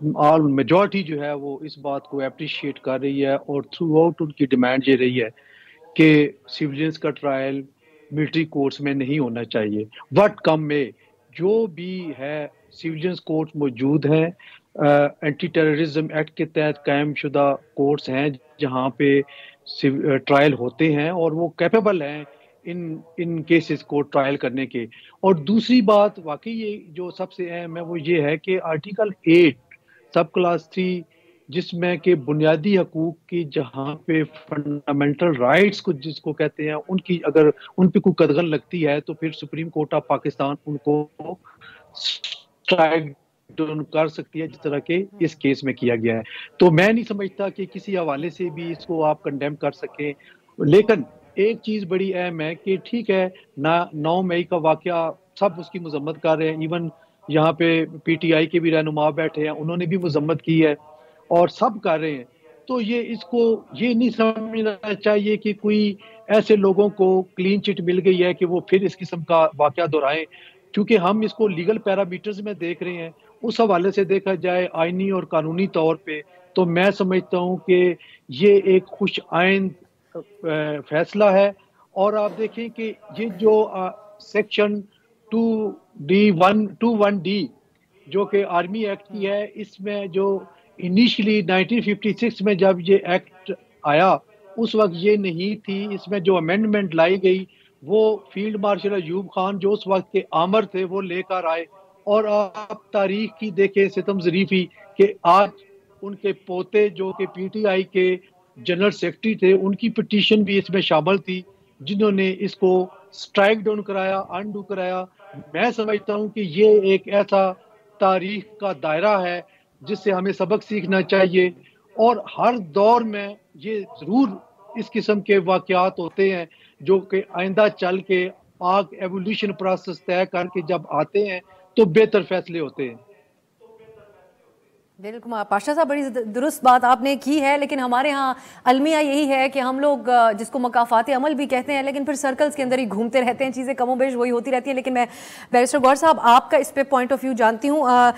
آل majority جو ہے وہ اس بات کو اپریشیٹ کر رہی ہے، اور تھرو آؤٹ ان کی ڈیمانڈ یہ رہی ہے کہ سویلینس کا ٹرائل ملٹری کورٹس میں نہیں ہونا چاہیے، وٹ کم میں جو بھی ہے سویلینس کورٹس موجود ہیں، اینٹی ٹیررزم ایکٹ کے تحت قائم شدہ کورٹس ہیں جہاں پہ ٹرائل ہوتے ہیں اور وہ کیپیبل ہیں ان کیسز کو ٹرائل کرنے کے۔ اور دوسری بات واقعی یہ جو سب سے اہم ہے وہ یہ ہے کہ آرٹیکل 8 سب کلاس 3 جس میں کہ بنیادی حقوق کی، جہاں پہ فنڈامنٹل رائٹس کو جس کو کہتے ہیں، ان کی اگر ان پہ کوئی قدغن لگتی ہے تو پھر سپریم کورٹ آف پاکستان ان کو اسٹرائک ڈاؤن کر سکتی ہے، جس طرح کہ اس کیس میں کیا گیا ہے۔ تو میں نہیں سمجھتا کہ کسی حوالے سے بھی اس کو آپ کنڈیم کر سکیں، لیکن ایک چیز بڑی اہم ہے کہ ٹھیک ہے 9 مئی کا واقعہ سب اس کی مذمت کر رہے ہیں، ایون یہاں پہ پی ٹی آئی کے بھی رہنما بیٹھے ہیں، انہوں نے بھی مذمت کی ہے اور سب کر رہے ہیں۔ تو یہ اس کو یہ نہیں سمجھنا چاہیے کہ کوئی ایسے لوگوں کو کلین چٹ مل گئی ہے کہ وہ پھر اس قسم کا واقعہ دہرائیں، چونکہ ہم اس کو لیگل پیرامیٹرز میں دیکھ رہے ہیں۔ اس حوالے سے دیکھا جائے آئینی اور قانونی طور پہ تو میں سمجھتا ہوں کہ یہ ایک خوش آئند فیصلہ ہے۔ اور آپ دیکھیں کہ یہ جو سیکشن 21D جو کہ آرمی ایکٹ کی ہے، اس میں جو انیشلی 1956 میں جب یہ ایکٹ آیا اس وقت یہ نہیں تھی، اس میں جو امینڈمنٹ لائی گئی وہ فیلڈ مارشل ایوب خان جو اس وقت کے آمر تھے وہ لے کر آئے۔ اور آپ تاریخ کی دیکھیں ستم ظریفی کہ آج ان کے پوتے جو کہ پی ٹی آئی کے جنرل سیکرٹری تھے، ان کی پٹیشن بھی اس میں شامل تھی جنہوں نے اس کو سٹرائک ڈاؤن کرایا، انڈو کرایا۔ میں سمجھتا ہوں کہ یہ ایک ایسا تاریخ کا دائرہ ہے جس سے ہمیں سبق سیکھنا چاہیے، اور ہر دور میں یہ ضرور اس قسم کے واقعات ہوتے ہیں جو کہ آئندہ چل کے آگ ایولیوشن پروسیس طے کر کے جب آتے ہیں تو بہتر فیصلے ہوتے ہیں۔ بالکل پاشا صاحب بڑی درست بات آپ نے کی ہے، لیکن ہمارے ہاں المیہ یہی ہے کہ ہم لوگ جس کو مکافات عمل بھی کہتے ہیں لیکن پھر سرکلز کے اندر ہی گھومتے رہتے ہیں، چیزیں کم و بیش وہی ہوتی رہتی ہیں۔ لیکن میں بیرسٹر گوہر صاحب آپ کا اس پہ پوائنٹ آف ویو جانتی ہوں،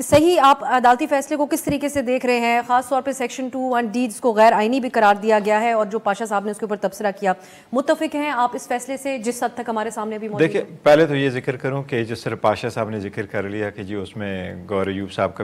صحیح آپ عدالتی فیصلے کو کس طریقے سے دیکھ رہے ہیں، خاص طور پہ سیکشن 21D جس کو غیر آئینی بھی قرار دیا گیا ہے اور جو پاشا صاحب نے اس کے اوپر تبصرہ کیا، متفق ہیں آپ اس فیصلے سے جس حد تک ہمارے سامنے بھی موجود ہے؟ دیکھیں پہلے تو یہ ذکر کروں کہ جس طرح پاشا صاحب نے ذکر کر لیا کہ جی اس میں گور ایوب صاحب کا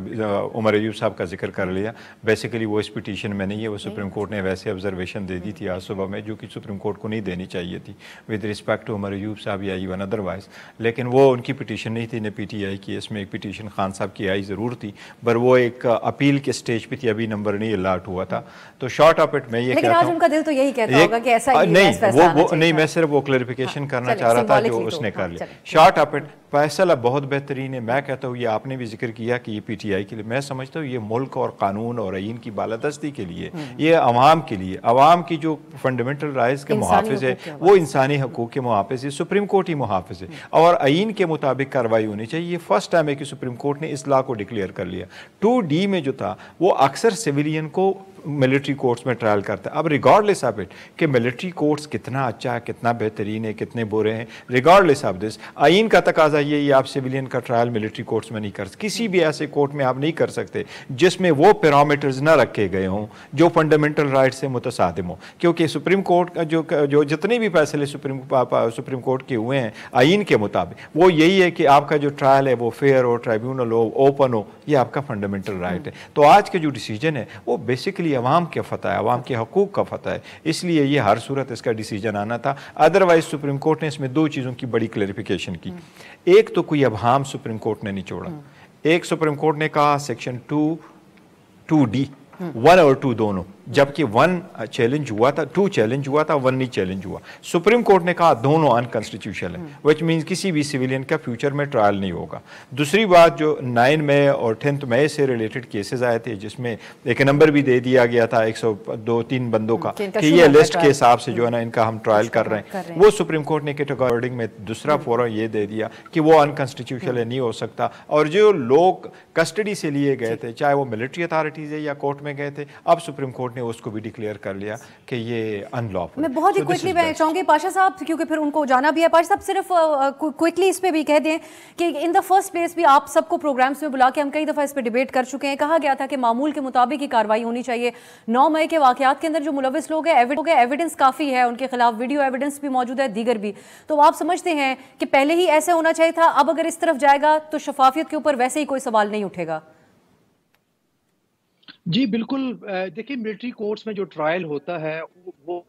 عمر ایوب صاحب کا ذکر کر لیا، بیسیکلی وہ اس پٹیشن میں نہیں ہے، وہ سپریم کورٹ نے ویسے آبزرویشن دے دی تھی آج صبح میں جو کہ سپریم کورٹ کو نہیں دینی چاہیے تھی with respect to Omar Ayub صاحب یا ایون ادروائز، لیکن وہ ان کی پٹیشن نہیں تھی، نہ پی ٹی آئی کی۔ اس میں ایک پٹیشن خان صاحب کی آئی ضرور تھی پر وہ ایک اپیل کے سٹیج پہ تھی، ابھی نمبر نہیں الاٹ ہوا تھا۔ تو شارٹ آف اٹ میں یہ کہتا ہوں، لیکن آج ان کا دل تو یہی کہتا ہوگا کہ ایسا ہی نہیں، میں صرف وہ کلیریفیکیشن کرنا چاہ رہا تھا جو اس نے کر لیا۔ شارٹ آف اٹ فیصلہ بہت بہترین ہے، میں کہتا ہوں یہ آپ نے بھی ذکر کیا کہ یہ پی ٹی آئی کے لیے، میں سمجھتا ہوں یہ ملک اور قانون اور آئین کی بالادستی کے لیے، یہ عوام کے لیے، عوام کی جو فنڈامنٹل رائٹس کے محافظ ہے وہ انسانی حقوق کے محافظ ہے، سپریم کورٹ ہی محافظ ہے اور آئین کے مطابق کارروائی ہونی چاہیے۔ یہ فرسٹ ٹائم ہے کہ سپریم کورٹ نے اس لا کو ڈکلیئر کر لیا۔ 2D میں جو تھا وہ اکثر سویلین کو ملٹری کورٹس میں ٹرائل کرتا ہے۔ اب ریگارڈلیس آف اٹ کہ ملٹری کورٹس کتنا اچھا ہے، کتنا بہترین ہے، کتنے برے ہیں، ریگارڈلیس آف دس آئین کا تقاضا یہ آپ سویلین کا ٹرائل ملٹری کورٹس میں نہیں کر سکتے، کسی بھی ایسے کورٹ میں آپ نہیں کر سکتے جس میں وہ پیرامیٹرز نہ رکھے گئے ہوں جو فنڈامنٹل رائٹ سے متصادم ہوں، کیونکہ سپریم کورٹ کا جو جتنے بھی فیصلے سپریم کورٹ کے ہوئے ہیں آئین کے مطابق وہ یہی ہے کہ آپ کا جو ٹرائل ہے وہ فیئر ہو، ٹرائیبیونل ہو، اوپن ہو، یہ آپ کا فنڈامنٹل رائٹ ہے۔ تو آج کے جو ڈیسیجن ہے وہ بیسیکلی عوام کے فتح ہے، عوام کے حقوق کا فتح ہے، اس لیے یہ ہر صورت اس کا ڈیسیجن آنا تھا۔ ادروائز سپریم کورٹ نے اس میں دو چیزوں کی بڑی کلیریفیکیشن کی، ایک تو کوئی ابہام سپریم کورٹ نے نہیں چھوڑا، ایک سپریم کورٹ نے کہا سیکشن 2D 1 اور 2 دونوں، جبکہ 1 چیلنج ہوا تھا، 2 چیلنج ہوا تھا، 1 نہیں چیلنج ہوا۔ سپریم کورٹ نے کہا دونوں انکانسٹیٹیوشنل ہیں، وچ مینز کسی بھی سویلین کا فیوچر میں ٹرائل نہیں ہوگا۔ دوسری بات جو 9 مئی اور 10 مئی سے ریلیٹڈ کیسز آئے تھے جس میں ایک نمبر بھی دے دیا گیا تھا 102-3 بندوں کا کہ یہ لسٹ کے حساب سے جو ہے نا ان کا ہم ٹرائل کر رہے ہیں، وہ سپریم کورٹ نے کیٹیگورڈنگ میں دوسرا فورا یہ دے دیا کہ وہ انکانسٹیٹیوشنل نہیں ہو سکتا، اور جو لوگ کسٹڈی سے لیے گئے تھے چاہے وہ ملٹری اتھارٹیز ہے یا کورٹ میں گئے تھے، اب سپریم کورٹ کورٹ نے اس کو بھی ڈکلیئر کر لیا کہ یہ ان لافل. میں بہت ہی کوئکلی میں چاہوں گی پاشا صاحب, کیونکہ پھر ان کو جانا بھی ہے. پاشا صاحب صرف کوئکلی اس پہ بھی کہہ دیں کہ ان دا فرسٹ پلیس بھی آپ سب کو پروگرامس میں بلا کے ہم کئی دفعہ اس پہ ڈیبیٹ کر چکے ہیں. کہا گیا تھا کہ معمول کے مطابق ہی کارروائی ہونی چاہیے. 9 مئی کے واقعات کے اندر جو ملوث لوگ ہیں ایویڈنس کافی ہے ان کے خلاف, ویڈیو ایویڈنس بھی موجود ہے, دیگر بھی. تو آپ سمجھتے ہیں کہ پہلے ہی ایسے ہونا چاہیے تھا, اب اگر اس طرف جائے گا تو شفافیت کے اوپر ویسے ہی کوئی سوال نہیں اٹھے گا؟ جی بالکل. دیکھیں ملٹری کورٹس میں جو ٹرائل ہوتا ہے وہ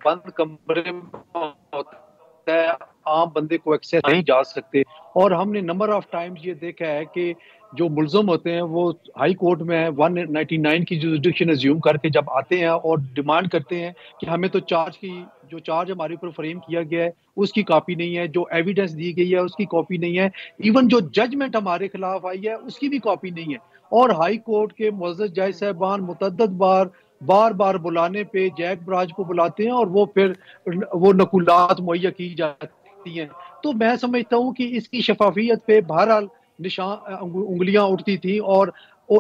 بند کمرے میں ہوتا ہے, عام بندے کو ایکسیس نہیں جا سکتے. اور ہم نے نمبر آف ٹائمز یہ دیکھا ہے کہ جو ملزم ہوتے ہیں وہ ہائی کورٹ میں 199 کی جوریسڈکشن ازیوم کر کے جب آتے ہیں اور ڈیمانڈ کرتے ہیں کہ ہمیں تو جو چارج ہمارے اوپر فریم کیا گیا ہے اس کی کاپی نہیں ہے, جو ایویڈنس دی گئی ہے اس کی کاپی نہیں ہے, ایون جو ججمنٹ ہمارے خلاف آئی ہے اس کی بھی کاپی نہیں ہے. اور ہائی کورٹ کے معزز جج صاحبان متعدد بار بلانے پہ جیک براج کو بلاتے ہیں اور وہ پھر وہ نقولات مہیا کی جاتی ہیں. تو میں سمجھتا ہوں کہ اس کی شفافیت پہ بہرحال انگلیاں اٹھتی تھیں. اور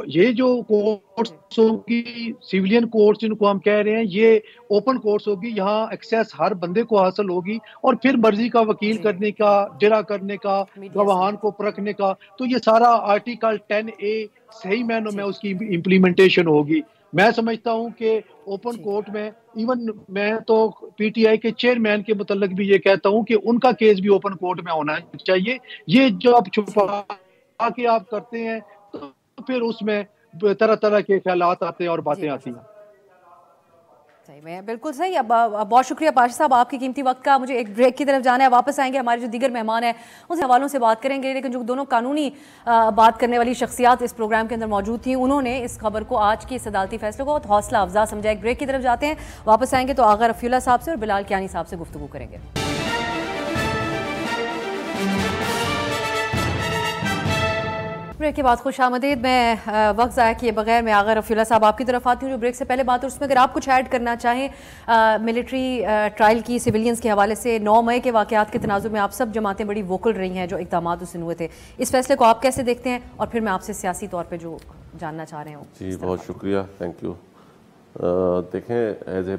یہ جو کورٹس ہوگی سیولین کورٹس جن کو ہم کہہ رہے ہیں یہ اوپن کورٹس ہوگی, یہاں ایکسیس ہر بندے کو حاصل ہوگی اور پھر مرضی کا وکیل کرنے کا, جرا کرنے کا, گواہان کو پرکھنے کا. تو یہ سارا آرٹیکل 10A صحیح معنوں میں اس کی امپلیمنٹیشن ہوگی. میں سمجھتا ہوں کہ اوپن کورٹ میں ایون میں تو پی ٹی آئی کے چیئرمین کے متعلق بھی یہ کہتا ہوں کہ ان کا کیس بھی اوپن کورٹ میں ہونا چاہیے. یہ جو آپ چھپا کے آپ کرتے ہیں تو پھر اس میں طرح طرح کے خیالات آتے ہیں اور باتیں آتی ہیں. صحیح میں بالکل صحیح. اب بہت شکریہ پاشا صاحب آپ کی قیمتی وقت کا. مجھے ایک بریک کی طرف جانا ہے, واپس آئیں گے, ہمارے جو دیگر مہمان ہیں ان سے حوالوں سے بات کریں گے. لیکن جو دونوں قانونی بات کرنے والی شخصیات اس پروگرام کے اندر موجود تھیں انہوں نے اس خبر کو, آج کی اس عدالتی فیصلے کو بہت حوصلہ افزا سمجھا. ایک بریک کی طرف جاتے ہیں, واپس آئیں گے تو آغا رفیع اللہ صاحب سے اور بلال کیانی صاحب سے گفتگو کریں گے. بریک کے بعد خوش آمدید. میں وقت ضائع کیے بغیر میں آغا رفیع اللہ صاحب آپ کی طرف آتی ہوں جو بریک سے پہلے بات, اور اس میں اگر آپ کچھ ایڈ کرنا چاہیں ملٹری ٹرائل کی سیویلینز کے حوالے سے. 9 مئی کے واقعات کے تناظر میں آپ سب جماعتیں بڑی ووکل رہی ہیں جو اقدامات اس دن ہوئے تھے. اس فیصلے کو آپ کیسے دیکھتے ہیں, اور پھر میں آپ سے سیاسی طور پہ جو جاننا چاہ رہے ہوں. جی بہت شکریہ, تھینک یو. دیکھیں ایز اے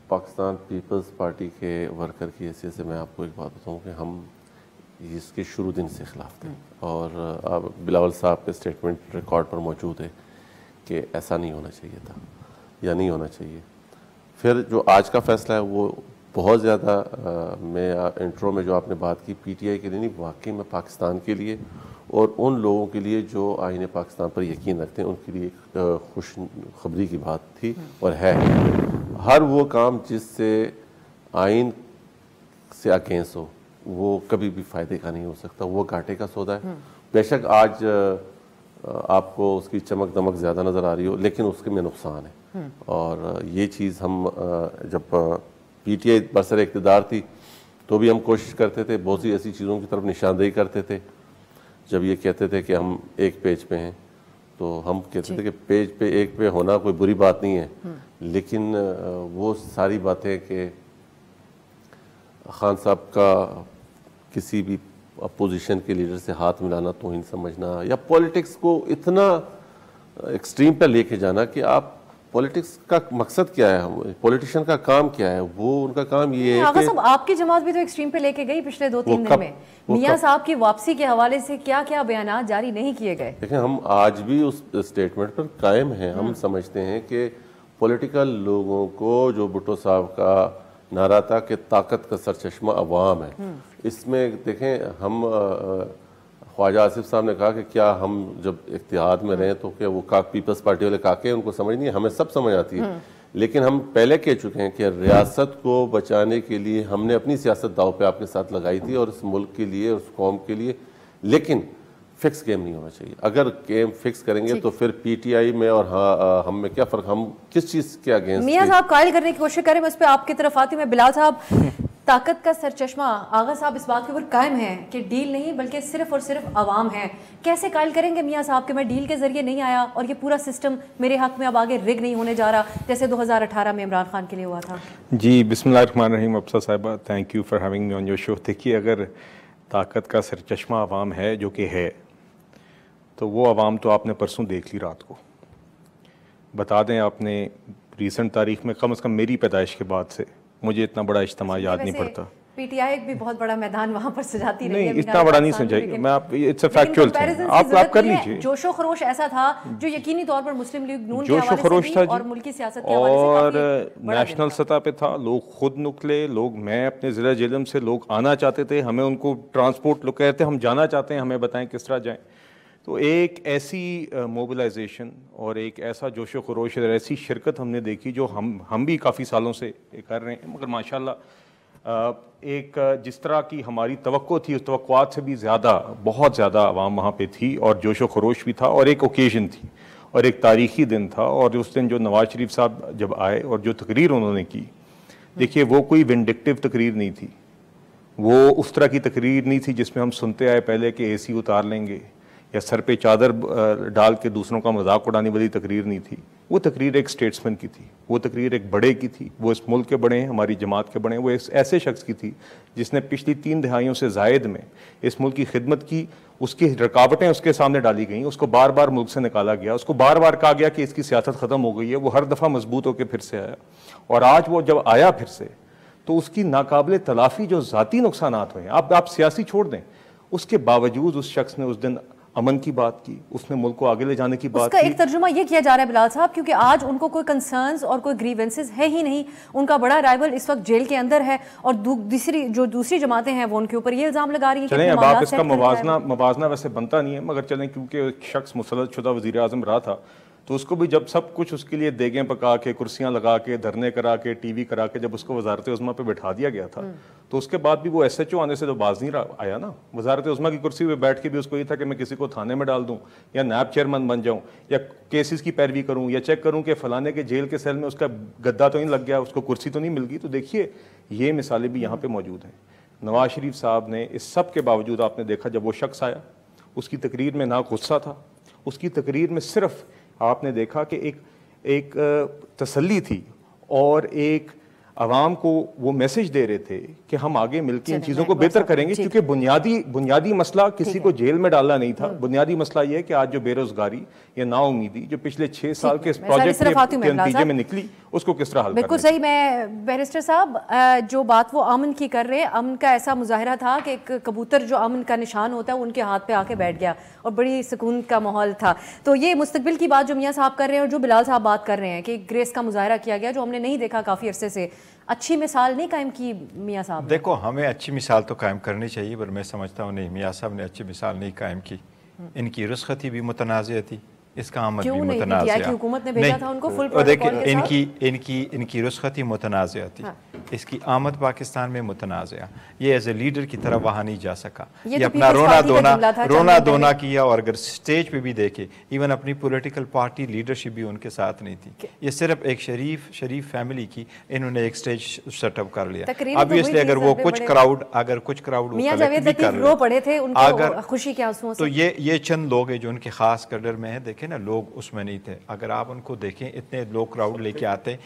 پاکستان پیپلز پارٹی کے ورکر کی حیثیت سے میں آپ کو ایک بات بتاؤں کہ ہم اس کے شروع دن سے خلاف تھے, اور بلاول صاحب کے اسٹیٹمنٹ ریکارڈ پر موجود ہے کہ ایسا نہیں ہونا چاہیے تھا یا نہیں ہونا چاہیے. پھر جو آج کا فیصلہ ہے وہ بہت زیادہ میں انٹرو میں جو آپ نے بات کی پی ٹی آئی کے لیے نہیں, واقعی میں پاکستان کے لیے اور ان لوگوں کے لیے جو آئین پاکستان پر یقین رکھتے ہیں ان کے لیے ایک خوش خبری کی بات تھی اور ہے. ہر وہ کام جس سے آئین سے اگینسٹ ہو وہ کبھی بھی فائدے کا نہیں ہو سکتا, وہ گھاٹے کا سودا ہے. بے شک آج آپ کو اس کی چمک دمک زیادہ نظر آ رہی ہو لیکن اس کے میں نقصان ہے. اور یہ چیز ہم جب پی ٹی آئی برسر اقتدار تھی تو بھی ہم کوشش کرتے تھے, بہت سی ایسی چیزوں کی طرف نشاندہی کرتے تھے. جب یہ کہتے تھے کہ ہم ایک پیج پہ ہیں تو ہم کہتے تھے کہ پیج پہ ایک پہ ہونا کوئی بری بات نہیں ہے, لیکن وہ ساری باتیں کہ خان صاحب کا کسی بھی اپوزیشن کے لیڈر سے ہاتھ ملانا توہین سمجھنا, یا پولیٹکس کو اتنا ایکسٹریم پہ لے کے جانا کہ آپ پولیٹکس کا مقصد کیا ہے, پولیٹیشین کا کام کیا ہے, وہ ان کا کام یہ ہے آغا صاحب آپ کی جماعت بھی تو ایکسٹریم پہ لے کے گئی پچھلے 2-3 دن میں. میاں صاحب کی واپسی کے حوالے سے کیا کیا بیانات جاری نہیں کیے گئے. دیکھیں ہم آج بھی اس اسٹیٹمنٹ پر قائم ہیں. ہم سمجھتے ہیں کہ پولیٹیکل لوگوں کو جو بھٹو صاحب کا نعرہ تھا کہ طاقت کا سرچشمہ عوام ہے, اس میں دیکھیں ہم خواجہ آصف صاحب نے کہا کہ کیا ہم جب اتحاد میں رہیں تو کیا وہ پیپلز پارٹی والے کاکے ان کو سمجھ نہیں ہے, ہمیں سب سمجھ آتی ہے. لیکن ہم پہلے کہہ چکے ہیں کہ ریاست کو بچانے کے لیے ہم نے اپنی سیاست داؤ پہ آپ کے ساتھ لگائی تھی اور اس ملک کے لیے, اس قوم کے لیے, لیکن فکس گیم نہیں ہونا چاہیے. اگر گیم فکس کریں گے تو پھر پی ٹی آئی میں اور ہم میں کیا فرق, ہم کس چیز کے اگینسٹ. میاں صاحب قائل کرنے کی کوشش کریں, میں اس پہ آپ کی طرف آتی ہوں. میں بلال صاحب طاقت کا سرچشمہ, آغا صاحب اس بات کے اوپر قائم ہیں کہ ڈیل نہیں بلکہ صرف اور صرف عوام ہے. کیسے قائل کریں گے میاں صاحب کہ میں ڈیل کے ذریعے نہیں آیا اور یہ پورا سسٹم میرے حق میں اب آگے رگ نہیں ہونے جا رہا جیسے 2018 میں عمران خان کے لیے ہوا تھا. جی بسم اللہ الرحمن الرحیم. افسر صاحبہ thank you for having me on your show. دیکھیے اگر طاقت کا سرچشمہ عوام ہے جو کہ ہے, تو وہ عوام تو آپ نے پرسوں دیکھ لی رات کو. بتا دیں آپ نے ریسنٹ تاریخ میں، کم از کم میری پیدائش کے بعد سے مجھے اتنا بڑا اجتماع یاد نہیں پڑتا. پی ٹی آئی بھی بہت بڑا میدان وہاں پر سجاتی رہی ہے. نہیں اتنا بڑا نہیں سمجھائی میں، آپ اٹس اے فیکچوئل تھنگ، آپ کر لیجیے. جوش و خروش ایسا تھا جو یقینی طور پر مسلم لیگ نون کے حوالے سے بھی اور ملکی سیاست کے حوالے سے اور نیشنل سطح پہ تھا. لوگ خود نکلے، لوگ، میں اپنے ضلع جہلم سے لوگ آنا چاہتے تھے، ہمیں ان کو ٹرانسپورٹ، لوگ کہتے ہیں ہم جانا چاہتے ہیں، ہمیں بتائیں کس طرح جائیں. تو ایک ایسی موبلائزیشن اور ایک ایسا جوش و خروش اور ایسی شرکت ہم نے دیکھی جو ہم بھی کافی سالوں سے کر رہے ہیں. مگر ماشاءاللہ ایک جس طرح کی ہماری توقع تھی اس توقعات سے بھی زیادہ، بہت زیادہ عوام وہاں پہ تھی اور جوش و خروش بھی تھا، اور ایک اوکیزن تھی اور ایک تاریخی دن تھا. اور اس دن جو نواز شریف صاحب جب آئے اور جو تقریر انہوں نے کی، دیکھیے وہ کوئی وینڈکٹیو تقریر نہیں تھی، وہ اس طرح کی تقریر نہیں تھی جس میں ہم سنتے آئے پہلے کہ اے سی اتار لیں گے یا سر پہ چادر ڈال کے دوسروں کا مذاق اڑانے والی تقریر نہیں تھی. وہ تقریر ایک اسٹیٹسمین کی تھی، وہ تقریر ایک بڑے کی تھی، وہ اس ملک کے بڑے ہیں، ہماری جماعت کے بڑے ہیں. وہ ایک ایسے شخص کی تھی جس نے پچھلی 3 دہائیوں سے زائد میں اس ملک کی خدمت کی. اس کی رکاوٹیں اس کے سامنے ڈالی گئیں، اس کو بار بار ملک سے نکالا گیا، اس کو بار بار کہا گیا کہ اس کی سیاست ختم ہو گئی ہے. وہ ہر دفعہ مضبوط ہو کے پھر سے آیا، اور آج وہ جب آیا پھر سے تو اس کی ناقابل تلافی جو ذاتی نقصانات ہوئے ہیں، آپ سیاسی چھوڑ دیں، اس کے باوجود اس شخص نے اس دن امن کی بات کی، اس نے ملک کو آگے لے جانے کی بات کی. اس کا ایک ترجمہ یہ کیا جا رہا ہے بلال صاحب، کیونکہ آج ان کو کوئی کنسرنز اور کوئی گریونسز ہے ہی نہیں. ان کا بڑا رائیول اس وقت جیل کے اندر ہے، اور دوسری جماعتیں ہیں وہ ان کے اوپر یہ الزام لگا رہی ہیں. چلیں اب آپ اس کا موازنہ ویسے بنتا نہیں ہے، مگر چلیں کیونکہ ایک شخص مسلط شدہ وزیر اعظم رہا تھا، تو اس کو بھی جب سب کچھ اس کے لیے دیگیں پکا کے، کرسیاں لگا کے، دھرنے کرا کے، ٹی وی کرا کے جب اس کو وزارت عظمیٰ پہ بٹھا دیا گیا تھا، تو اس کے بعد بھی وہ ایس ایچ او آنے سے تو باز نہیں آیا نا. وزارت عظمیٰ کی کرسی پہ بیٹھ کے بھی اس کو یہ تھا کہ میں کسی کو تھانے میں ڈال دوں یا نیب چیئرمین بن جاؤں یا کیسز کی پیروی کروں یا چیک کروں کہ فلانے کے جیل کے سیل میں اس کا گدا تو نہیں لگ گیا، اس کو کرسی تو نہیں مل گئی. تو دیکھیے یہ مثالیں بھی یہاں پہ موجود ہیں. نواز شریف صاحب نے اس سب کے باوجود، آپ نے دیکھا جب وہ شخص آیا، اس کی تقریر میں نہ غصہ تھا، اس کی تقریر میں صرف آپ نے دیکھا کہ ایک تسلی تھی اور ایک عوام کو وہ میسج دے رہے تھے کہ ہم آگے مل کے ان چیزوں کو بہتر کریں گے. کیونکہ بنیادی مسئلہ کسی کو جیل میں ڈالنا نہیں تھا. بنیادی مسئلہ یہ ہے کہ آج جو بے روزگاری یا نا امیدی جو پچھلے 6 سال کے اس پروجیکٹ کے نتیجے میں نکلی، اس کو کس طرح حل کرنا ہے. بالکل صحیح. میں بیرسٹر صاحب جو بات وہ امن کی کر رہے ہیں، امن کا ایسا مظاہرہ تھا کہ ایک کبوتر جو امن کا نشان ہوتا ہے ان کے ہاتھ پہ آ کے بیٹھ گیا اور بڑی سکون کا ماحول تھا. تو یہ مستقبل کی بات جو میاں صاحب کر رہے ہیں اور جو بلال صاحب بات کر رہے ہیں کہ گریس کا مظاہرہ کیا گیا جو ہم نے نہیں دیکھا کافی عرصے سے، اچھی مثال نہیں قائم کی میاں صاحب؟ دیکھو ہمیں اچھی مثال تو قائم کرنی چاہیے، پر میں سمجھتا ہوں نہیں، میاں صاحب نے اچھی مثال نہیں قائم کی. ان کی رخصتی بھی متنازع تھی، اس کا آمد بھی متنازع. حکومت نے بھیجا تھا ان کو فل دیکھیں ان کی رخصتی متنازع تھی، اس کی آمد پاکستان میں متنازع. یہ ایز اے لیڈر کی طرح وہاں نہیں جا سکا. یہ اپنا رونا دونا کیا، اور اگر سٹیج پہ بھی دیکھے ایون اپنی پولیٹیکل پارٹی لیڈرشپ بھی ان کے ساتھ نہیں تھی. یہ صرف ایک شریف فیملی کی انہوں نے ایک سٹیج سیٹ اپ کر لیا. obviously اگر وہ کچھ کراؤڈ میاں جاوید لطیف رو پڑے تھے، ان کو خوشی کے آنسوؤں سے. تو یہ چند لوگ ہیں جو ان کے خاص کڈر میں ہیں. دیکھیں نا، لوگ اس میں نہیں تھے. اگر آپ ان کو دیکھیں، اتنے لوگ کراؤڈ لے کے آتے،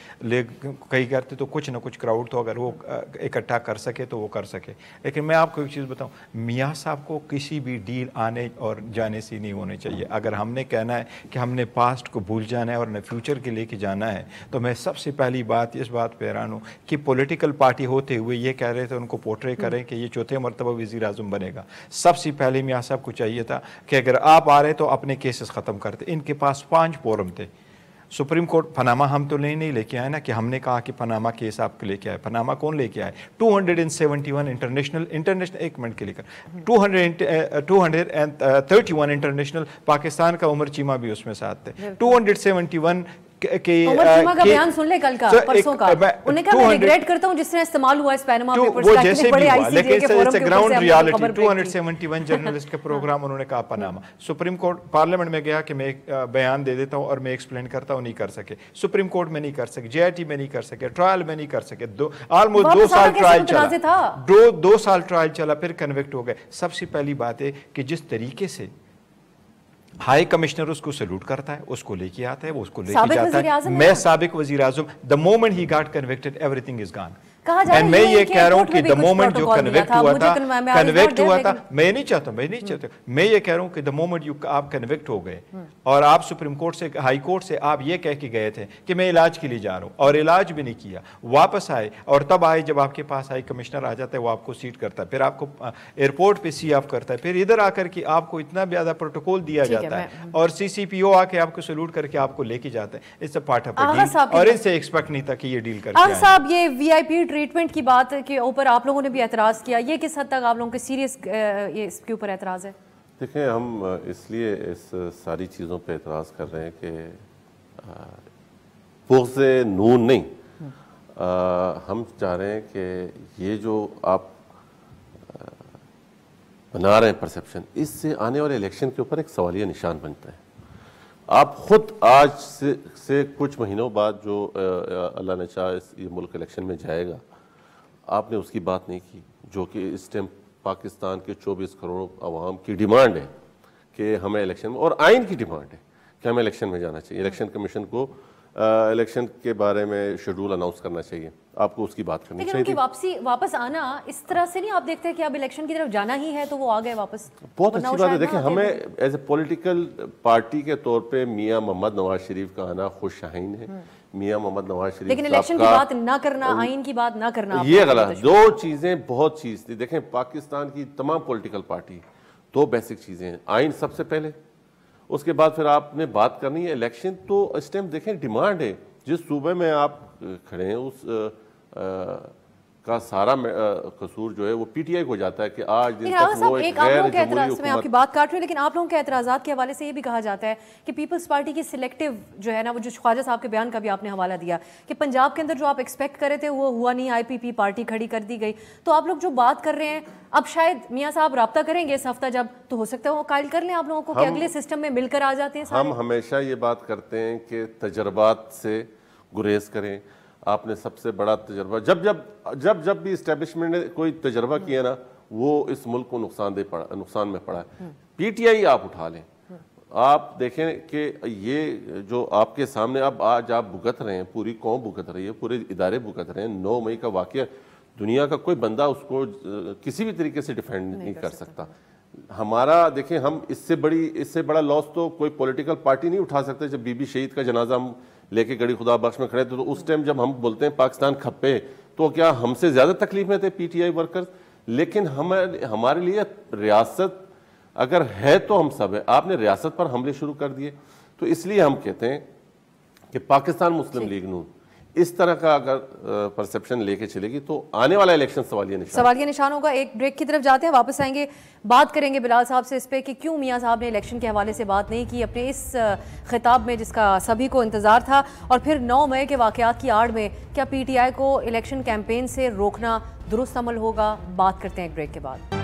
کئی کرتے تو کچھ نہ کچھ کراؤڈ تو اگر وہ اکٹھا کر سکے تو وہ کر سکے. لیکن میں آپ کو ایک چیز بتاؤں، میاں صاحب کو کسی بھی ڈیل آنے اور جانے سے نہیں ہونے چاہیے. اگر ہم نے کہنا ہے کہ ہم نے پاسٹ کو بھول جانا ہے اور نہ فیوچر کے لے کے جانا ہے، تو میں سب سے پہلی بات اس بات پہ حیران ہوں کہ پولیٹیکل پارٹی ہوتے ہوئے یہ کہہ رہے تھے ان کو پورٹرے کریں کہ یہ 4تھے مرتبہ وزیر اعظم بنے گا. سب سے پہلے میاں صاحب کو چاہیے تھا کہ اگر آپ آ رہے تو اپنے کیسز ختم کرتے. ان کے پاس 5 فورم تھے. سپریم کورٹ پاناما ہم تو نہیں لے کے آئے نا کہ ہم نے کہا کہ پاناما کیس آپ لے کے آئے. پاناما کون لے کے آئے؟ 271 انٹرنیشنل ایک منٹ کے لے کر 231 انٹرنیشنل. پاکستان کا عمر چیمہ بھی اس میں ساتھ تھے. 271 عمر چیمہ کا بیان سن لے کل کا پرسوں کا. انہوں نے کہا میں ریگریٹ کرتا ہوں جس طرح استعمال ہوا اس پیناما پیپرز کا. جیسے بھی ہوا، لیکن گراؤنڈ ریالٹی 271 جرنلسٹ کا پروگرام انہوں نے کہا پاناما. سپریم کورٹ پارلیمنٹ میں گیا کہ میں بیان دے دیتا ہوں اور میں ایکسپلین کرتا ہوں، نہیں کر سکے. سپریم کورٹ میں نہیں کر سکے، جے آئی ٹی میں نہیں کر سکے، ٹرائل میں نہیں کر سکے. آلموسٹ 2 سال ٹرائل چلا، 2 سال ٹرائل چلا، پھر کنوکٹ ہو گئے. سب سے پہلی بات ہے کہ جس طریقے سے ہائی کمشنر اس کو سلوٹ کرتا ہے، اس کو لے کے آتا ہے، وہ اس کو لے کے جاتا ہے. میں سابق وزیر اعظم، the moment he got convicted everything is gone. کہا جا رہا ہے میں یہ کہہ رہا ہوں کہ دا مومنٹ جو کنویکٹ ہوا تھا میں نہیں چاہتا میں یہ کہہ رہا ہوں کہ دا مومنٹ آپ کنویکٹ ہو گئے اور آپ سپریم کورٹ سے ہائی کورٹ سے آپ یہ کہہ کے گئے تھے کہ میں علاج کے لیے جا رہا ہوں اور علاج بھی نہیں کیا, واپس آئے اور تب آئے جب آپ کے پاس ہائی کمشنر آ جاتا ہے, وہ آپ کو سیٹ کرتا ہے, پھر آپ کو ایئرپورٹ پہ سی آف کرتا ہے, پھر ادھر آ کر کے آپ کو اتنا زیادہ پروٹوکول دیا جاتا ہے اور سی سی پی او آ کے آپ کو سلوٹ کر کے آپ کو لے کے جاتا ہے. اس سے پارٹ آف ڈیل, اور اس سے ایکسپیکٹ نہیں تھا کہ یہ ڈیل کر کے آغا صاحب یہ وی آئی پی ٹریٹمنٹ کی بات کے اوپر آپ لوگوں نے بھی اعتراض کیا, یہ کس حد تک آپ لوگوں کے سیریس اس کے اوپر اعتراض ہے؟ دیکھیں ہم اس لیے اس ساری چیزوں پہ اعتراض کر رہے ہیں کہ بغض نون نہیں, ہم چاہ رہے ہیں کہ یہ جو آپ بنا رہے ہیں پرسیپشن, اس سے آنے والے الیکشن کے اوپر ایک سوالیہ نشان بنتا ہے. آپ خود آج سے کچھ مہینوں بعد جو اللہ نے چاہا یہ ملک الیکشن میں جائے گا, آپ نے اس کی بات نہیں کی جو کہ اس ٹائم پاکستان کے 24 کروڑ عوام کی ڈیمانڈ ہے کہ ہمیں الیکشن میں, اور آئین کی ڈیمانڈ ہے کہ ہمیں الیکشن میں جانا چاہیے. الیکشن کمیشن کو الیکشن کے بارے میں شیڈول اناؤنس کرنا چاہیے, آپ کو اس کی بات کرنی چاہیے. لیکن ان کی واپس آنا اس طرح سے نہیں, آپ دیکھتے ہیں کہ اب الیکشن کی طرف جانا ہی ہے تو وہ آ گئے واپس. بہت اچھی بات ہے. دیکھیں ہمیں ایز اے پولیٹیکل پارٹی کے طور پہ میاں محمد نواز شریف کا آنا خوش شائن ہے. میاں محمد نواز شریف, لیکن الیکشن کی بات نہ کرنا, آئین کی بات نہ کرنا, یہ غلط. دو چیزیں بہت چیز تھی. دیکھیں پاکستان کی تمام پولیٹیکل پارٹی دو بیسک چیزیں ہیں, آئین سب سے پہلے, اس کے بعد پھر آپ نے بات کرنی ہے الیکشن. تو اس ٹائم دیکھیں ڈیمانڈ ہے, جس صوبے میں آپ کھڑے ہیں اس کا سارا قصور جو ہے وہ پی ٹی آئی کو جاتا ہے کہ آج دن تک وہ ایک غیر جمہوری حکومت. میں آپ کی بات کاٹ رہی ہوں, لیکن آپ لوگوں کے اعتراضات کے حوالے سے یہ بھی کہا جاتا ہے کہ پیپلز پارٹی کی سلیکٹیو جو ہے نا, وہ جو خواجہ صاحب کے بیان کا بھی آپ نے حوالہ دیا کہ پنجاب کے اندر جو آپ ایکسپیکٹ کر رہے تھے وہ ہوا نہیں, آئی پی پی پارٹی کھڑی کر دی گئی. تو آپ لوگ جو بات کر رہے ہیں, اب شاید میاں صاحب رابطہ کریں گے اس ہفتہ جب, تو ہو سکتا ہے وہ قائل کر لیں آپ لوگوں کو کہ اگلے سسٹم میں مل کر آ جاتے ہیں. ہم ہمیشہ یہ بات کرتے ہیں کہ تجربات سے گریز کریں. آپ نے سب سے بڑا تجربہ جب بھی اسٹیبلشمنٹ نے کوئی تجربہ کیا نا, وہ اس ملک کو نقصان میں پڑا ہے. پی ٹی آئی آپ اٹھا لیں, آپ دیکھیں کہ یہ جو آپ کے سامنے اب آج آپ بھگت رہے ہیں, پوری قوم بھگت رہی ہے, پورے ادارے بھگت رہے ہیں. 9 مئی کا واقعہ, دنیا کا کوئی بندہ اس کو کسی بھی طریقے سے ڈیفینڈ نہیں کر سکتا. ہمارا دیکھیں, ہم اس سے بڑا لاس تو کوئی پولیٹیکل پارٹی نہیں اٹھا سکتے. جب بی بی شہید کا جنازہ ہم لے کے گڑی خدا بخش میں کھڑے تھے, تو اس ٹائم جب ہم بولتے ہیں پاکستان کھپے, تو کیا ہم سے زیادہ تکلیف میں تھے پی ٹی آئی ورکرز؟ لیکن ہمارے لیے ریاست اگر ہے تو ہم سب ہے. آپ نے ریاست پر حملے شروع کر دیے. تو اس لیے ہم کہتے ہیں کہ پاکستان مسلم لیگ نون اس طرح کا اگر پرسیپشن لے کے چلے گی تو آنے والا الیکشن سوالیہ نشان ہوگا. ایک بریک کی طرف جاتے ہیں, واپس آئیں گے, بات کریں گے بلال صاحب سے اس پہ کہ کیوں میاں صاحب نے الیکشن کے حوالے سے بات نہیں کی اپنے اس خطاب میں جس کا سبھی کو انتظار تھا, اور پھر 9 مئی کے واقعات کی آڑ میں کیا پی ٹی آئی کو الیکشن کیمپین سے روکنا درست عمل ہوگا. بات کرتے ہیں ایک بریک کے بعد.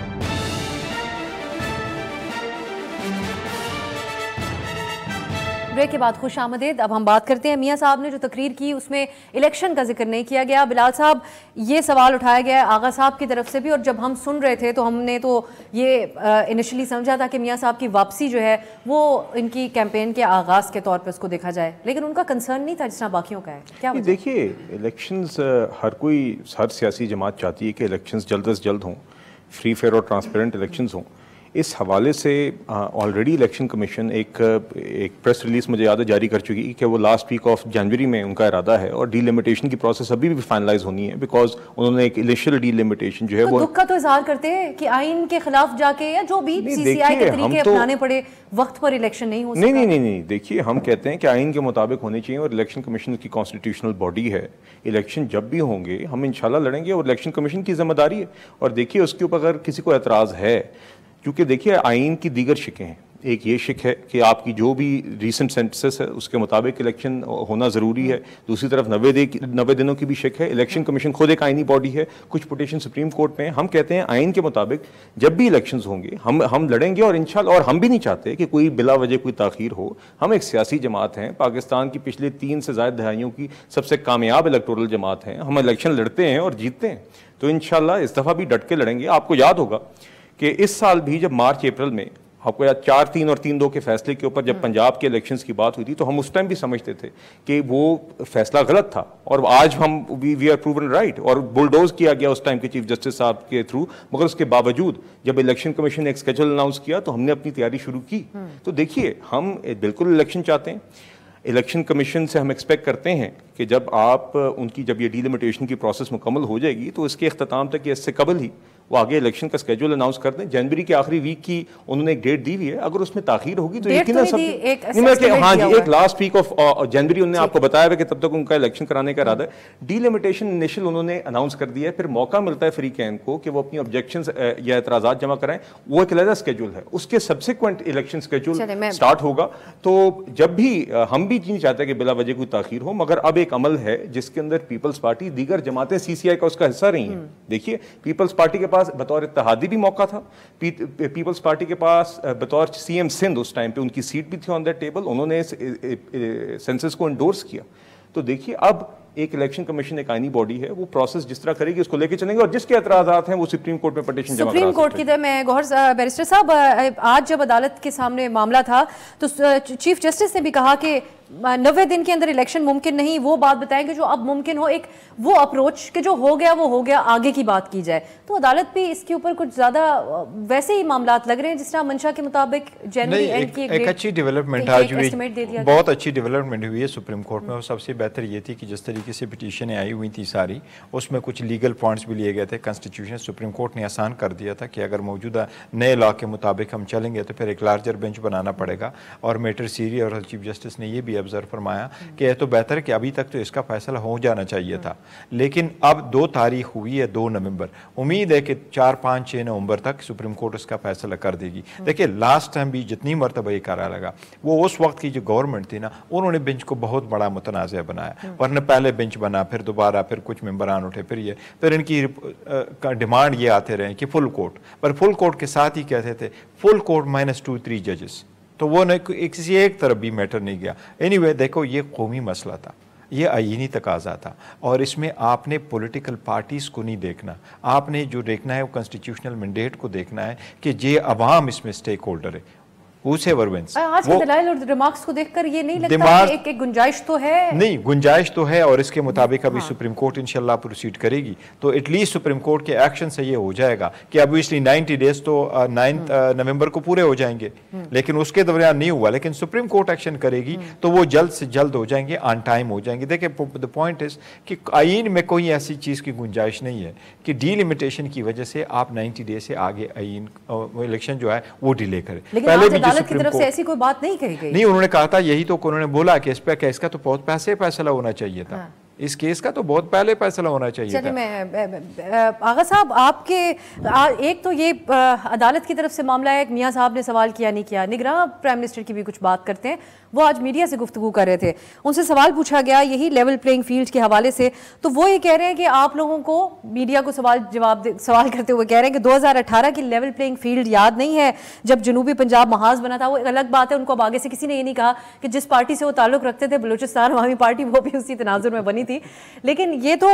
بریک کے بعد خوش آمدید. اب ہم بات کرتے ہیں, میاں صاحب نے جو تقریر کی اس میں الیکشن کا ذکر نہیں کیا گیا. بلال صاحب, یہ سوال اٹھایا گیا ہے آغا صاحب کی طرف سے بھی, اور جب ہم سن رہے تھے تو ہم نے تو یہ انیشلی سمجھا تھا کہ میاں صاحب کی واپسی جو ہے وہ ان کی کیمپین کے آغاز کے طور پہ اس کو دیکھا جائے, لیکن ان کا کنسرن نہیں تھا جس طرح باقیوں کا ہے. کیا دیکھیے, الیکشنز ہر سیاسی جماعت چاہتی ہے کہ الیکشنز جلد از جلد ہوں, فری فیئر اور ٹرانسپیرنٹ الیکشنز ہوں. اس حوالے سے آلریڈی الیکشن کمیشن ایک پریس ریلیز مجھے یاد ہے جاری کر چکی کہ وہ لاسٹ ویک آف جنوری میں ان کا ارادہ ہے, اور ڈی لمیٹیشن کی پروسیس ابھی بھی فائنلائز ہونی ہے, بیکاز انہوں نے ایک انیشیل ڈی لمیٹیشن جو ہے وہ دکھ کا تو اظہار کرتے ہیں کہ آئین کے خلاف جا کے یا جو بھی سی سی آئی کے طریقے اپنانے پڑے وقت پر الیکشن نہیں ہو سکتا. نہیں, دیکھیے ہم کہتے ہیں کہ آئین کے مطابق ہونے چاہیے, اور الیکشن کمیشن کی کانسٹیٹیوشنل باڈی ہے. الیکشن جب بھی ہوں گے ہم انشاءاللہ لڑیں گے, اور الیکشن کمیشن کی ذمہ داری ہے. اور دیکھیے اس کے اوپر اگر کسی کو اعتراض ہے, کیونکہ دیکھیے آئین کی دیگر شکیں ہیں, ایک یہ شک ہے کہ آپ کی جو بھی ریسنٹ سینسس ہے اس کے مطابق الیکشن ہونا ضروری ہے, دوسری طرف 90 دنوں کی بھی شک ہے. الیکشن کمیشن خود ایک آئینی باڈی ہے, کچھ پٹیشن سپریم کورٹ میں. ہم کہتے ہیں آئین کے مطابق جب بھی الیکشنز ہوں گے ہم لڑیں گے, اور انشاءاللہ, اور ہم بھی نہیں چاہتے کہ کوئی بلا وجہ کوئی تاخیر ہو. ہم ایک سیاسی جماعت ہیں, پاکستان کی پچھلے 3 سے زائد دہائیوں کی سب سے کامیاب الیکٹورل جماعت ہیں. ہم الیکشن لڑتے ہیں اور جیتتے ہیں, تو انشاءاللہ اس دفعہ بھی ڈٹ کے لڑیں گے. آپ کو یاد ہوگا کہ اس سال بھی جب مارچ اپریل میں آپ کو یاد 4-3 اور 3-2 کے فیصلے کے اوپر جب پنجاب کے الیکشنز کی بات ہوئی تھی تو ہم اس ٹائم بھی سمجھتے تھے کہ وہ فیصلہ غلط تھا، اور آج ہم وی آر پروون رائٹ، اور بلڈوز کیا گیا اس ٹائم کے چیف جسٹس صاحب کے تھرو، مگر اس کے باوجود جب الیکشن کمیشن نے ایک اسکیجول اناؤنس کیا تو ہم نے اپنی تیاری شروع کی. تو دیکھیے ہم بالکل الیکشن چاہتے ہیں، الیکشن کمیشن سے ہم ایکسپیکٹ کرتے ہیں کہ جب آپ ان کی جب یہ ڈیلیمیٹیشن کی پروسیس مکمل ہو جائے گی تو اس کے اختتام تک یا اس سے قبل ہی وہ آگے الیکشن کا اسکیجول اناؤنس کر دیں. جنوری کے آخری ویک کی انہوں نے ایک ڈیٹ دی ہوئی ہے، اگر اس میں تاخیر ہوگی تو ایک لاسٹ ویک آف جنوری انہوں نے آپ کو بتایا ہے کہ تب تک ان کا الیکشن کرانے کا ارادہ ہے. ڈیلیمیٹیشن انیشل انہوں نے اناؤنس کر دیا ہے، پھر موقع ملتا ہے فریقین کو کہ وہ اپنی آبجیکشنز یا اعتراضات جمع کرائیں، وہ ایک علیحدہ اسکیجول ہے، اس کے سبسیکوینٹ الیکشن اسکیجول اسٹارٹ ہوگا. تو جب بھی ہم بھی نہیں چاہتے کہ بلا وجہ کوئی تاخیر ہو، مگر اب ایک عمل ہے جس کے اندر پیپلز پارٹی دیگر جماعتیں سی سی آئی کا اس کا حصہ رہی ہیں. دیکھیے پیپلز پارٹی کے پاس بطور اتحادی بھی موقع تھا، پیپلز پارٹی کے پاس بطور سی ایم سندھ اس ٹائم پہ ان کی سیٹ بھی تھی آن دیٹ ٹیبل، انہوں نے سینسس کو انڈورس کیا. تو دیکھیے اب ایک الیکشن کمیشن ایک آئینی باڈی ہے، وہ پروسیس جس طرح کرے گی اس کو لے کے چلیں گے، اور جس کے اعتراضات ہیں وہ سپریم کورٹ میں پٹیشن جمع کرا سکتے ہیں. سپریم کورٹ کی طرح میں گوہر بیرسٹر صاحب، آج جب عدالت کے سامنے معاملہ تھا تو چیف جسٹس نے بھی کہا کہ 90 دن کے اندر الیکشن ممکن نہیں، وہ بات بتائیں کہ جو اب ممکن ہو، ایک وہ اپروچ کہ جو ہو گیا وہ ہو گیا، آگے کی بات کی جائے. تو عدالت بھی اس کے اوپر کچھ زیادہ ویسے ہی معاملات لگ رہے ہیں جس طرح منشا کے مطابق جنوری اینڈ کی ایک اچھی ڈیولپمنٹ آج ہوئی، بہت اچھی ڈیولپمنٹ ہوئی ہے سپریم کورٹ میں. اور سب سے بہتر یہ تھی کہ جس طریقے سے پٹیشنیں آئی ہوئی تھیں ساری، اس میں کچھ لیگل پوائنٹس بھی لیے گئے تھے. کنسٹیٹیوشن سپریم کورٹ نے آسان کر دیا تھا کہ اگر موجودہ نئے لا کے مطابق ہم چلیں گے تو پھر ایک لارجر بینچ بنانا پڑے گا. اور میٹر سیری اور چیف جسٹس نے یہ بھی آبزرو فرمایا کہ یہ تو بہتر ہے کہ ابھی تک تو اس کا فیصلہ ہو جانا چاہیے تھا، لیکن اب 2 تاریخ ہوئی ہے 2 نومبر، امید ہے کہ 4-5-6 نومبر تک سپریم کورٹ اس کا فیصلہ کر دے گی. دیکھیں لاسٹ ٹائم بھی جتنی مرتبہ یہ کرا لگا، وہ اس وقت کی جو گورنمنٹ تھی نا، انہوں نے بینچ کو بہت بڑا متنازع بنایا، ورنہ پہلے بینچ بنا، پھر دوبارہ پھر کچھ ممبران اٹھے، پھر ان کی ڈیمانڈ یہ آتے رہے کہ فل کورٹ، پر فل کورٹ کے ساتھ ہی کہتے تھے فل کورٹ -2-3 ججز، تو وہ کسی ایک طرف بھی میٹر نہیں گیا. اینی وے دیکھو یہ قومی مسئلہ تھا، یہ آئینی تقاضا تھا، اور اس میں آپ نے پولیٹیکل پارٹیز کو نہیں دیکھنا، آپ نے جو دیکھنا ہے وہ کنسٹیٹیوشنل مینڈیٹ کو دیکھنا ہے کہ یہ عوام اس میں سٹیک ہولڈر ہے. آج کے دلائل اور ریمارکس کو دیکھ کر یہ نہیں لگتا کہ ایک گنجائش تو ہے؟ نہیں، گنجائش تو ہے، اور اس کے مطابق ابھی سپریم کورٹ انشاءاللہ پروسیڈ کرے گی، تو ایٹ لیسٹ سپریم کورٹ کے ایکشن سے یہ ہو جائے گا کہ obviously 90 ڈیز تو 9 نومبر کو پورے ہو جائیں گے، لیکن اس کے دوران نہیں ہوا، لیکن سپریم کورٹ ایکشن کرے گی تو وہ جلد سے جلد ہو جائیں گے، آن ٹائم ہو جائیں گے. دیکھیں the point is کہ آئین میں کوئی ایسی چیز کی گنجائش نہیں ہے کہ ڈی لمیٹیشن کی وجہ سے آپ 90 ڈیز سے آگے آئین الیکشن جو ہے وہ ڈیلے کریں. پہلے بھی عدالت کی طرف سے ایسی کوئی بات نہیں کہی گئی. نہیں، انہوں نے کہا تھا، یہی تو انہوں نے بولا کہ اس پہ کہ اس کا تو بہت فیصلہ ہونا چاہیے تھا، اس کیس کا تو بہت پہلے فیصلہ ہونا چاہیے تھا. چلیے میں آغا صاحب آپ کے ایک تو یہ عدالت کی طرف سے معاملہ ہے، میاں صاحب نے سوال کیا نہیں کیا، نگراں پرائم منسٹر کی بھی کچھ بات کرتے ہیں، وہ آج میڈیا سے گفتگو کر رہے تھے، ان سے سوال پوچھا گیا یہی لیول پلینگ فیلڈ کے حوالے سے، تو وہ یہ کہہ رہے ہیں کہ آپ لوگوں کو میڈیا کو سوال کرتے ہوئے کہہ رہے ہیں کہ 2018 کی لیول پلینگ فیلڈ یاد نہیں ہے جب جنوبی پنجاب محاذ بنا تھا. وہ ایک الگ بات ہے، ان کو اب آگے سے کسی نے یہ نہیں کہا کہ جس پارٹی سے وہ تعلق رکھتے تھے بلوچستان عوامی پارٹی، وہ بھی اسی تناظر میں بنی تھی، لیکن یہ تو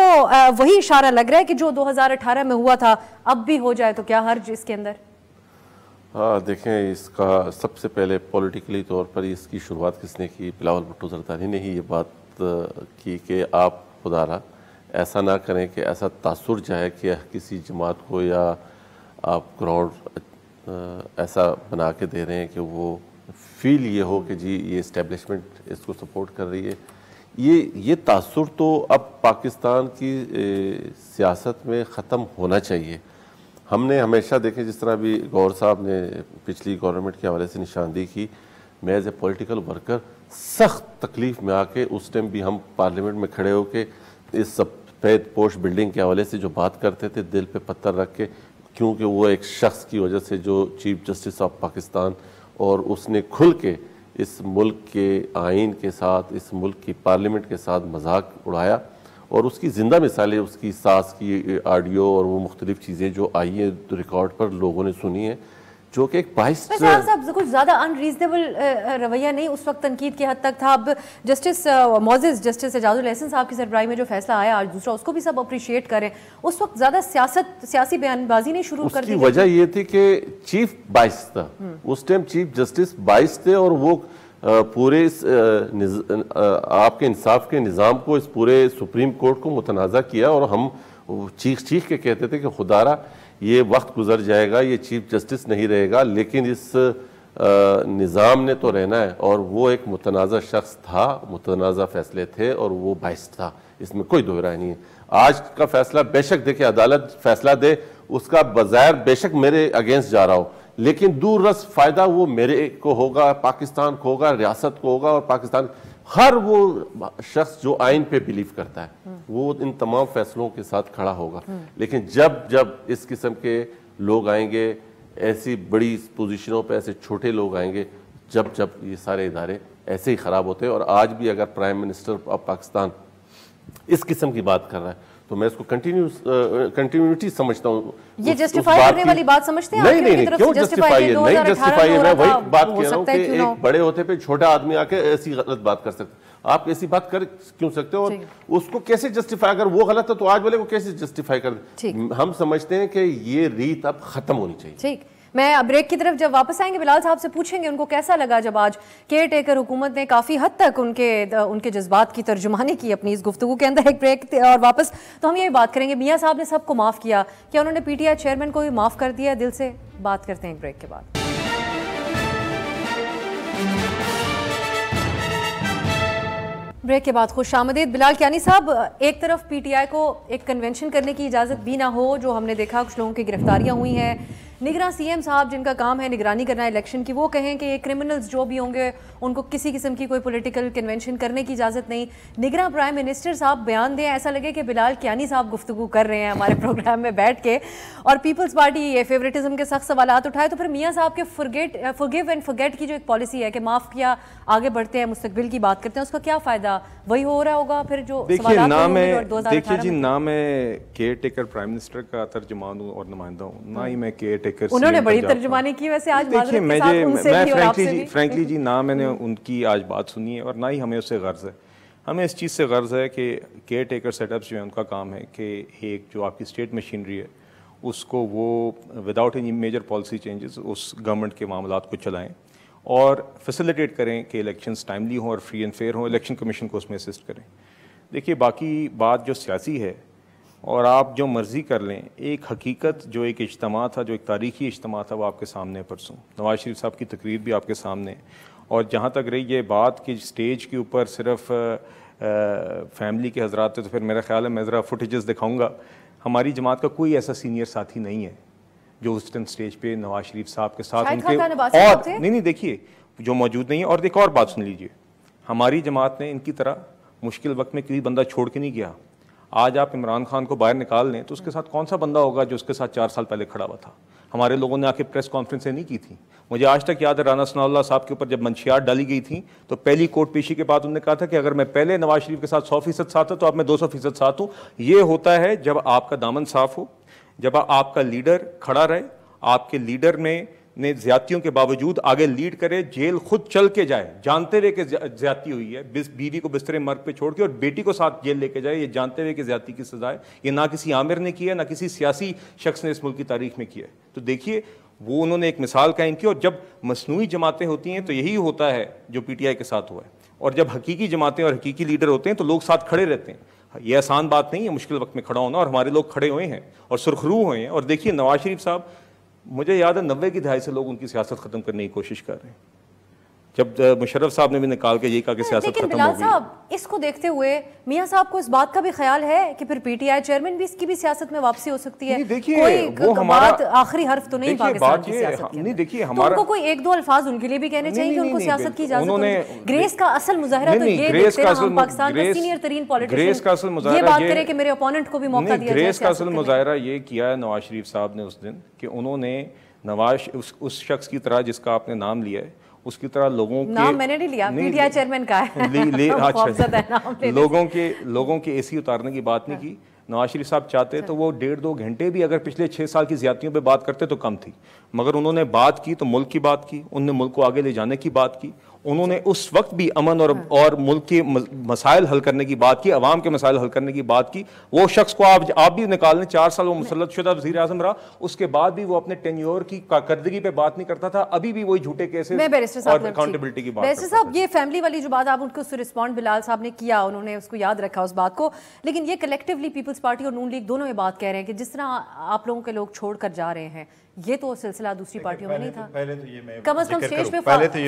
وہی اشارہ لگ رہا ہے کہ جو 2018 میں ہوا تھا اب بھی ہو جائے تو کیا حرج اس کے اندر؟ ہاں دیکھیں، اس کا سب سے پہلے پولیٹیکلی طور پر اس کی شروعات کس نے کی؟ بلاول بھٹو زرداری نے ہی یہ بات کی کہ آپ خدا را ایسا نہ کریں کہ ایسا تاثر جائے کہ کسی جماعت کو یا آپ گراؤنڈ ایسا بنا کے دے رہے ہیں کہ وہ فیل یہ ہو کہ جی یہ اسٹیبلشمنٹ اس کو سپورٹ کر رہی ہے. یہ تاثر تو اب پاکستان کی سیاست میں ختم ہونا چاہیے. ہم نے ہمیشہ دیکھیں، جس طرح بھی گور صاحب نے پچھلی گورنمنٹ کے حوالے سے نشاندہی کی، میں ایز اے پولیٹیکل ورکر سخت تکلیف میں آ کے اس ٹائم بھی ہم پارلیمنٹ میں کھڑے ہو کے اس سفید پوش بلڈنگ کے حوالے سے جو بات کرتے تھے دل پہ پتھر رکھ کے، کیونکہ وہ ایک شخص کی وجہ سے جو چیف جسٹس آف پاکستان، اور اس نے کھل کے اس ملک کے آئین کے ساتھ، اس ملک کی پارلیمنٹ کے ساتھ مذاق اڑایا، اور اس کی زندہ مثالیں، اس کی ساس کی آڈیو اور وہ مختلف چیزیں جو آئی ہیں ریکارڈ پر لوگوں نے سنی ہیں جو کہ ایک باعث صاحب کچھ زیادہ انریزنیبل رویہ نہیں اس وقت تنقید کی حد تک تھا. اب جسٹس معزز جسٹس اعجاز الاحسن صاحب کی سربراہی میں جو فیصلہ آیا آج دوسرا, اس کو بھی سب اپریشیٹ کریں. اس وقت زیادہ سیاسی بیان بازی نہیں شروع کر دی. اس کی وجہ یہ تھی کہ چیف باعث تھا اس ٹائم, چیف جسٹس باعث تھے, اور وہ پورے آپ کے انصاف کے نظام کو, اس پورے سپریم کورٹ کو متنازع کیا. اور ہم چیخ کے کہتے تھے کہ خدارا یہ وقت گزر جائے گا, یہ چیف جسٹس نہیں رہے گا, لیکن اس نظام نے تو رہنا ہے. اور وہ ایک متنازع شخص تھا, متنازع فیصلے تھے, اور وہ باعث تھا, اس میں کوئی دو رائے نہیں ہے. آج کا فیصلہ بے شک دیکھیں عدالت فیصلہ دے, اس کا بظاہر بے شک میرے اگینسٹ جا رہا ہو, لیکن دور رس فائدہ وہ میرے کو ہوگا, پاکستان کو ہوگا, ریاست کو ہوگا, اور پاکستان ہر وہ شخص جو آئین پہ بلیو کرتا ہے وہ ان تمام فیصلوں کے ساتھ کھڑا ہوگا. لیکن جب اس قسم کے لوگ آئیں گے, ایسی بڑی پوزیشنوں پہ ایسے چھوٹے لوگ آئیں گے, جب یہ سارے ادارے ایسے ہی خراب ہوتے ہیں. اور آج بھی اگر پرائم منسٹر آف پاکستان اس قسم کی بات کر رہا ہے تو میں اس کو کنٹینیوٹی سمجھتا ہوں. یہ جسٹیفائی کرنے والی بات سمجھتے ہیں؟ نہیں, کیوں جسٹیفائی ہے؟ نہیں جسٹیفائی ہے. میں وہی بات کہہ رہا ہوں کہ ایک بڑے ہوتے پہ چھوٹا آدمی آ کے ایسی غلط بات کر سکتا. آپ ایسی بات کر کیوں سکتے ہو؟ اور اس کو کیسے جسٹیفائی, اگر وہ غلط ہے تو آج والے کو کیسے جسٹیفائی کر دیں؟ ہم سمجھتے ہیں کہ یہ ریت اب ختم ہونی چاہیے. ٹھیک, میں بریک کی طرف جب واپس آئیں گے بلال صاحب سے پوچھیں گے ان کو کیسا لگا جب آج کیئر ٹیکر حکومت نے کافی حد تک ان کے جذبات کی ترجمانی کی اپنی اس گفتگو کے اندر. ایک بریک اور واپس تو ہم یہی بات کریں گے, میاں صاحب نے سب کو معاف کیا, کیا انہوں نے پی ٹی آئی چیئرمین کو بھی معاف کر دیا دل سے؟ بات کرتے ہیں ایک بریک کے بعد. بریک کے بعد خوش آمدید. بلال کیانی صاحب, ایک طرف پی ٹی آئی کو ایک کنونشن کرنے کی اجازت بھی نہ ہو, جو ہم نے دیکھا کچھ لوگوں کی گرفتاریاں ہوئی ہیں, نگراں سی ایم صاحب جن کا کام ہے نگرانی کرنا الیکشن کی, وہ کہیں کہ یہ کرمنلز جو بھی ہوں گے ان کو کسی قسم کی کوئی پولیٹیکل کنونشن کرنے کی اجازت نہیں. نگراں پرائم منسٹر صاحب بیان دیں, ایسا لگے کہ بلال کیانی صاحب گفتگو کر رہے ہیں ہمارے پروگرام میں بیٹھ کے, اور پیپلز پارٹی یہ فیوریٹزم کے سخت سوالات اٹھائے. تو پھر میاں صاحب کے forgive and forget کی جو ایک پالیسی ہے کہ معاف کیا آگے بڑھتے ہیں, مستقبل کی بات کرتے ہیں, اس کا کیا فائدہ؟ وہی ہو رہا ہوگا پھر جو سوالات ہوئے. دیکھیے جی, نہ میں کیئر ٹیکر پرائم منسٹر کا ترجمان ہوں اور نمائندہ ہوں, نہ ہی میں کیئر ٹیکر, انہوں نے بڑی ترجمانی کی ویسے آج. دیکھیے میں فرینکلی جی نہ میں نے ان کی آج بات سنی ہے, اور نہ ہی ہمیں اس سے غرض ہے. ہمیں اس چیز سے غرض ہے کہ کیئر ٹیکر سیٹ اپس جو ہیں ان کا کام ہے کہ ایک جو آپ کی اسٹیٹ مشینری ہے اس کو وہ without any major policy changes اس گورنمنٹ کے معاملات کو چلائیں اور فیسیلیٹیٹ کریں کہ الیکشنز ٹائملی ہوں اور فری اینڈ فیئر ہوں, الیکشن کمیشن کو اس میں اسسٹ کریں. دیکھیے باقی بات جو سیاسی ہے اور آپ جو مرضی کر لیں, ایک حقیقت جو ایک اجتماع تھا, جو ایک تاریخی اجتماع تھا, وہ آپ کے سامنے پرسوں نواز شریف صاحب کی تقریر بھی آپ کے سامنے. اور جہاں تک رہی یہ بات کہ اسٹیج کے اوپر صرف فیملی کے حضرات تھے, تو پھر میرا خیال ہے میں ذرا فوٹیجز دکھاؤں گا. ہماری جماعت کا کوئی ایسا سینئر ساتھی نہیں ہے جو اس ٹائم اسٹیج پہ نواز شریف صاحب کے ساتھ ان کے اور نہیں دیکھیے جو موجود نہیں ہے. اور ایک اور بات سن لیجیے, ہماری جماعت نے ان کی طرح مشکل وقت میں کوئی بندہ چھوڑ کے نہیں گیا. آج آپ عمران خان کو باہر نکال لیں تو اس کے ساتھ کون سا بندہ ہوگا جو اس کے ساتھ 4 سال پہلے کھڑا ہوا تھا؟ ہمارے لوگوں نے آ کے پریس کانفرنسیں نہیں کی تھیں. مجھے آج تک یاد ہے رانا ثناء اللہ صاحب کے اوپر جب منشیات ڈالی گئی تھیں تو پہلی کورٹ پیشی کے بعد انہوں نے کہا تھا کہ اگر میں پہلے نواز شریف کے ساتھ 100% ساتھ ہوں تو اب میں 200% ساتھ ہوں. یہ ہوتا ہے جب آپ کا دامن صاف ہو, جب آپ کا لیڈر کھڑا رہے, آپ کے لیڈر نے زیادتیوں کے باوجود آگے لیڈ کرے, جیل خود چل کے جائے جانتے ہوئے کہ زیادتی ہوئی ہے, بیوی کو بستر مرگ پہ چھوڑ کے اور بیٹی کو ساتھ جیل لے کے جائے, یہ جانتے ہوئے کہ زیادتی کی سزا ہے. یہ نہ کسی عامر نے کیا, نہ کسی سیاسی شخص نے اس ملک کی تاریخ میں کیا ہے. تو دیکھیے وہ انہوں نے ایک مثال قائم کی. اور جب مصنوعی جماعتیں ہوتی ہیں تو یہی ہوتا ہے جو پی ٹی آئی کے ساتھ ہوا ہے, اور جب حقیقی جماعتیں اور حقیقی لیڈر ہوتے ہیں تو لوگ ساتھ کھڑے رہتے ہیں. یہ آسان بات نہیں ہے مشکل وقت میں کھڑا ہونا, اور ہمارے لوگ کھڑے ہوئے ہیں اور سرخرو ہوئے ہیں. اور دیکھیے نواز شریف صاحب, مجھے یاد ہے 90 کی دہائی سے لوگ ان کی سیاست ختم کرنے کی کوشش کر رہے ہیں, جب مشرف صاحب نے بھی نکال کے یہی کہا کہ سیاست ختم ہو گئی. صاحب اس کو دیکھتے ہوئے میاں صاحب کو اس بات کا بھی خیال ہے کہ پھر پی ٹی آئی چیئرمین بھی اس کی بھی سیاست میں واپسی ہو سکتی ہے؟ کوئی بات آخری حرف تو نہیں پاکستان کی سیاست کے. نہیں دیکھیے ہمارا ان کو کوئی 1-2 الفاظ ان کے لیے بھی کہنے چاہیے کہ ان کو سیاست کی اجازت ہونی. گریس کا اصل مظاہرہ تو یہ دیکھتے ہیں ہم پاکستان کا سینئر ترین پولیٹیشین یہ بات کرے کہ میرے اپوننٹ کو بھی موقع دیا جائے. گریس کا اصل مظاہرہ یہ کیا ہے نواز شریف صاحب نے اس دن کہ انہوں نے نواز اس شخص کی طرح جس کا آپ نے نام لیا ہے اس کی طرح لوگوں کے نام میں نے نہیں لیا, پی ٹی آئی چیئرمین کا ہے, لوگوں کے اے سی اتارنے کی بات نہیں کی. نواز شریف صاحب چاہتے تو وہ 1.5-2 گھنٹے بھی اگر پچھلے 6 سال کی زیادتیوں پہ بات کرتے تو کم تھی، مگر انہوں نے بات کی تو ملک کی بات کی، انہوں نے ملک کو آگے لے جانے کی بات کی، انہوں نے اس وقت بھی امن اور ملک کے مسائل حل کرنے کی بات کی، عوام کے مسائل حل کرنے کی بات کی۔ وہ شخص کو آپ بھی نکال لیں، 4 سال وہ مسلط شدہ وزیر اعظم رہا، اس کے بعد بھی وہ اپنے ٹینیور کی کارکردگی پہ بات نہیں کرتا تھا، ابھی بھی وہی جھوٹے کیسز اور اکاؤنٹیبلٹی کی بات کرتا تھا۔ صاحب یہ فیملی والی جو بات آپ ان کو رسپونڈ بلال صاحب نے کیا، انہوں نے اس کو یاد رکھا اس بات کو، لیکن یہ کلیکٹیولی پیپلز پارٹی اور نون لیگ دونوں یہ بات کہہ رہے ہیں کہ جس طرح آپ لوگوں کے لوگ چھوڑ کر جا رہے ہیں یہ تو سلسلہ دوسری پارٹیوں میں نہیں تھا، کم از کم اسٹیج پہ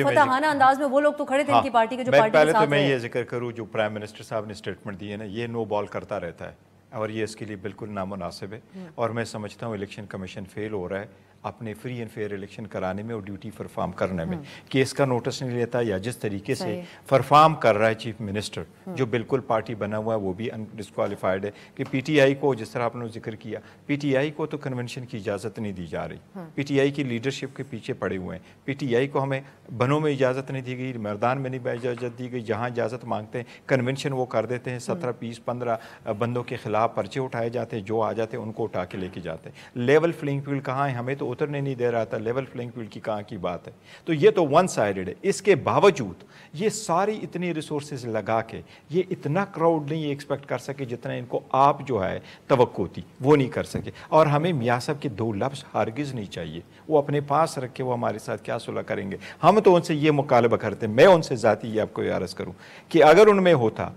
فتحانہ انداز میں وہ لوگ تو کھڑے تھے ان کی پارٹی کے جو پارٹی کے ساتھ پہلے تو میں یہ ذکر کروں جو پرائم منسٹر صاحب نے سٹیٹمنٹ دی ہے نا، یہ نو بال کرتا رہتا ہے اور یہ اس کے لیے بالکل نامناسب ہے، اور میں سمجھتا ہوں الیکشن کمیشن فیل ہو رہا ہے اپنے فری اینڈ فیئر الیکشن کرانے میں اور ڈیوٹی پرفارم کرنے میں، کہ اس کا نوٹس نہیں لیتا، یا جس طریقے سے پرفارم کر رہا ہے چیف منسٹر جو بالکل پارٹی بنا ہوا ہے وہ بھی ڈسکوالیفائڈ ہے، کہ پی ٹی آئی کو جس طرح آپ نے ذکر کیا، پی ٹی آئی کو تو کنونشن کی اجازت نہیں دی جا رہی، پی ٹی آئی کی لیڈرشپ کے پیچھے پڑے ہوئے ہیں، پی ٹی آئی کو ہمیں بنوں میں اجازت نہیں دی گئی، میدان میں نہیں اجازت دی گئی، جہاں اجازت مانگتے ہیں کنونشن وہ کر دیتے ہیں، 17 20 15 بندوں کے خلاف پرچے اٹھائے جاتے ہیں، جو آ جاتے ہیں ان کو اٹھا کے لے کے جاتے ہیں۔ لیول فلنگ فیلڈ کہاں ہے؟ ہمیں تو اترنے نہیں دے رہا تھا، لیول فلنگ فیلڈ کی کہاں کی بات ہے؟ تو یہ تو ون سائیڈڈ ہے۔ اس کے باوجود یہ ساری اتنی ریسورسز لگا کے یہ اتنا کراؤڈ نہیں ایکسپیکٹ کر سکے جتنا ان کو آپ جو ہے توقع تھی وہ نہیں کر سکے، اور ہمیں میاں صاحب کے 2 لفظ ہرگز نہیں چاہیے، وہ اپنے پاس رکھ کے وہ ہمارے ساتھ کیا صلح کریں گے۔ ہم تو ان سے یہ مطالبہ کرتے ہیں، میں ان سے ذاتی یہ آپ کو عرض کروں کہ اگر ان میں ہوتا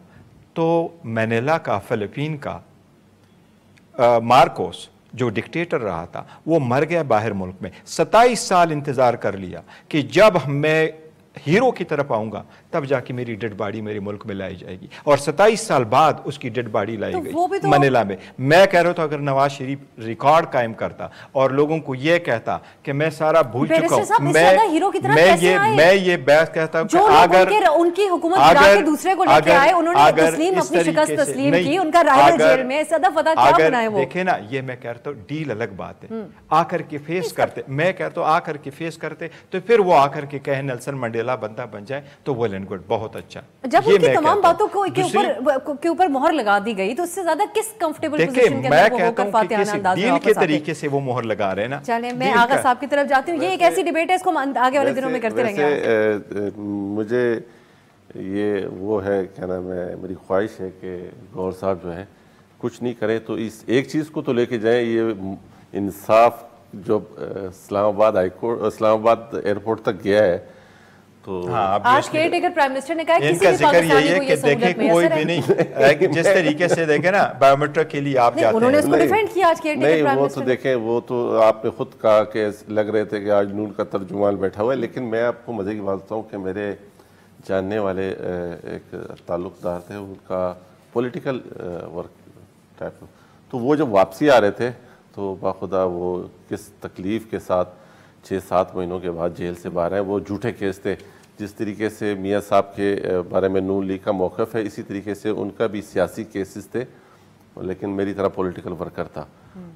تو مینیلا کا، فلپین کا مارکوس جو ڈکٹیٹر رہا تھا وہ مر گیا باہر ملک میں، 27 سال انتظار کر لیا کہ جب میں ہیرو کی طرف آؤں گا تب جا کے میری ڈیڈ باڈی میرے ملک میں لائی جائے گی، اور 27 سال بعد اس کی ڈیڈ باڈی لائی گئی منیلا میں۔ میں کہہ رہا تھا اگر نواز شریف ریکارڈ قائم کرتا اور لوگوں کو یہ کہتا کہ میں سارا بھول چکا ہوں، میں یہ بحث کہتا ہوں کہ اگر ان کی حکومت گرا کے دوسرے کو لے کے آئے، انہوں نے تسلیم اپنی شکست تسلیم کی، ان کا رائل جیل میں صدا فتح کیا بنائے وہ۔ دیکھیں نا، یہ میں کہتا ہوں ڈیل الگ بات ہے، آ کر کے فیس کرتے، میں کہتا ہوں آ کر کے فیس کرتے تو پھر وہ آ کر کے کہے نیلسن منڈیلا بندہ بن جائے تو ویل اینڈ گڈ، بہت اچھا۔ جب ان کی تمام باتوں کے اوپر مہر لگا دی گئی تو اس سے زیادہ کس کمفرٹیبل پوزیشن کے اندر وہ ہو کر فاتحانہ انداز میں ڈیل کے طریقے سے وہ مہر لگا رہے ہیں نا۔ چلیں میں آغا صاحب کی طرف جاتی ہوں، یہ ایک ایسی ڈیبیٹ ہے اس کو آگے والے دنوں میں کرتے رہیں گے۔ مجھے یہ وہ ہے کیا نام ہے، میری خواہش ہے کہ گور صاحب جو ہے کچھ نہیں کرے تو اس ایک چیز کو تو لے کے جائیں، یہ انصاف جو اسلام آباد ایئرپورٹ تک گیا ہے تو آج کیئر ٹیکر پرائم منسٹر نے کہا ان کا ذکر یہی ہے کہ دیکھیں کوئی بھی نہیں، جس طریقے سے دیکھیں نا بایومیٹرک کے لیے آپ جاتے ہیں، انہوں نے اس کو ڈیفینڈ کیا آج کیئر ٹیکر پرائم منسٹر۔ وہ تو دیکھیں، وہ تو آپ نے خود کہا کہ لگ رہے تھے کہ آج نون کا ترجمان بیٹھا ہوا ہے، لیکن میں آپ کو مزے کی بات بتاؤں کہ میرے جاننے والے ایک تعلق دار تھے، ان کا پولیٹیکل ورک ٹائپ، تو وہ جب واپسی آ رہے تھے تو باخدا وہ کس تکلیف کے ساتھ 6-7 مہینوں کے بعد جیل سے باہر آئے۔ وہ جھوٹے کیس تھے، جس طریقے سے میاں صاحب کے بارے میں نون لیگ کا موقف ہے اسی طریقے سے ان کا بھی سیاسی کیسز تھے، لیکن میری طرح پولیٹیکل ورکر تھا۔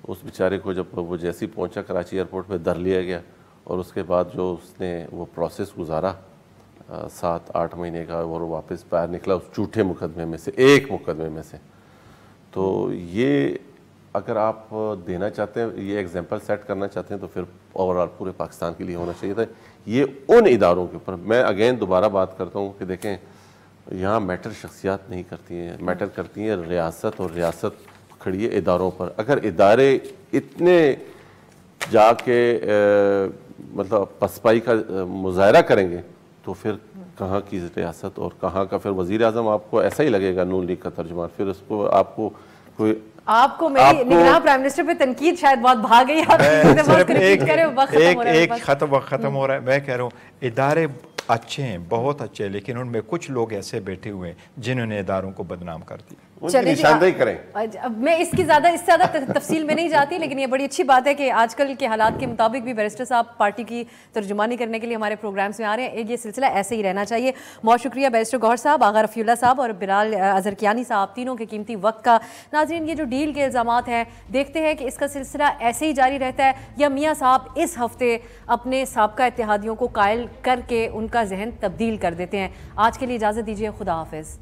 اس بیچارے کو جب وہ جیسے ہی پہنچا کراچی ایئرپورٹ پہ در لیا گیا، اور اس کے بعد جو اس نے وہ پروسیس گزارا 7-8 مہینے کا، اور واپس باہر نکلا اس جھوٹے مقدمے میں سے، ایک مقدمے میں سے۔ تو یہ اگر آپ دینا چاہتے ہیں، یہ ایگزامپل سیٹ کرنا چاہتے ہیں تو پھر اوورآل پورے پاکستان کے لیے ہونا چاہیے تھا۔ یہ ان اداروں کے اوپر میں اگین دوبارہ بات کرتا ہوں کہ دیکھیں یہاں میٹر شخصیات نہیں کرتی ہیں، میٹر کرتی ہیں ریاست، اور ریاست کھڑی ہے اداروں پر۔ اگر ادارے اتنے جا کے مطلب پسپائی کا مظاہرہ کریں گے تو پھر کہاں کی ریاست اور کہاں کا پھر وزیر اعظم آپ کو ایسا ہی لگے گا نون لیگ کا ترجمان، پھر اس کو آپ کو کوئی آپ کو میری نگراں پرائم منسٹر پہ تنقید شاید بہت بھا گئی، ایک ختم ہو رہا ہے۔ میں کہہ رہا ہوں ادارے اچھے ہیں، بہت اچھے ہیں، لیکن ان میں کچھ لوگ ایسے بیٹھے ہوئے ہیں جنہوں نے اداروں کو بدنام کر دیا۔ نشاندہی کریں۔ میں اس سے زیادہ تفصیل میں نہیں جاتی، لیکن یہ بڑی اچھی بات ہے کہ آج کل کے حالات کے مطابق بھی بیرسٹر صاحب پارٹی کی ترجمانی کرنے کے لیے ہمارے پروگرامز میں آ رہے ہیں۔ یہ سلسلہ ایسے ہی رہنا چاہیے۔ بہت شکریہ بیرسٹر گوہر صاحب، آغا رفیع اللہ صاحب اور بلال اظہر کیانی صاحب، تینوں کے قیمتی وقت کا۔ ناظرین، یہ جو ڈیل کے الزامات ہیں، دیکھتے ہیں کہ اس کا سلسلہ ایسے ہی جاری رہتا ہے یا میاں صاحب اس ہفتے اپنے سابقہ اتحادیوں کو قائل کر کے ان کا ذہن تبدیل کر دیتے ہیں۔ آج کے لیے اجازت دیجیے، خدا حافظ۔